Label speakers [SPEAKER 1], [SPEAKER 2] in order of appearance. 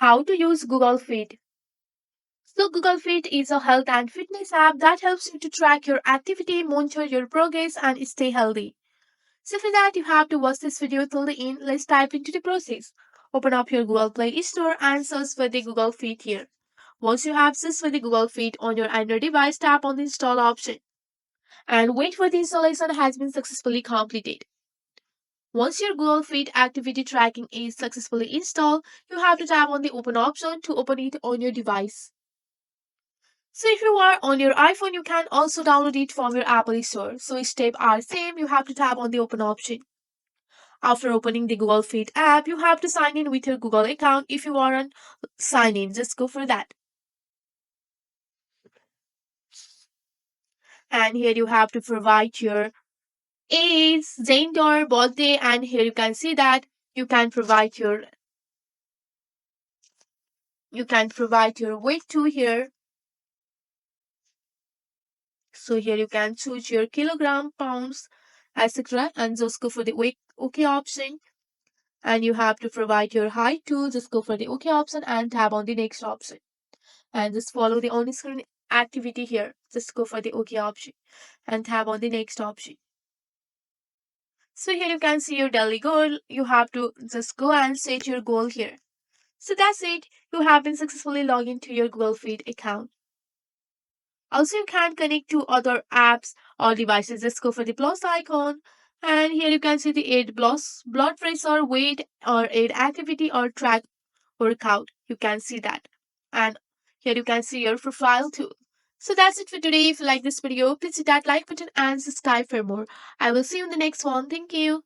[SPEAKER 1] How to use Google Fit. So, Google Fit is a health and fitness app that helps you to track your activity, monitor your progress, and stay healthy. So, for that, you have to watch this video till the end. Let's dive into the process. Open up your Google Play Store and search for the Google Fit here. Once you have searched for the Google Fit on your Android device, tap on the install option and wait for the installation has been successfully completed. Once your Google Fit activity tracking is successfully installed, you have to tap on the open option to open it on your device. So if you are on your iPhone, you can also download it from your Apple Store. So step are same, you have to tap on the open option. After opening the Google Fit app, you have to sign in with your Google account. If you aren't sign in, just go for that. And here you have to provide your age, gender, birthday, and here you can see that you can provide your weight too here. So here you can choose your kilogram, pounds, etc. and just go for the OK option. And you have to provide your height too. Just go for the OK option and tap on the next option. And just follow the on-screen activity here. Just go for the OK option and tap on the next option. So here you can see your daily goal. You have to just go and set your goal here. So that's it. You have been successfully logged into your Google Feed account. Also, you can connect to other apps or devices. Just go for the plus icon. And here you can see the add blood pressure, weight, or add activity or track workout. You can see that. And here you can see your profile too. So that's it for today. If you like this video, please hit that like button and subscribe for more. I will see you in the next one. Thank you.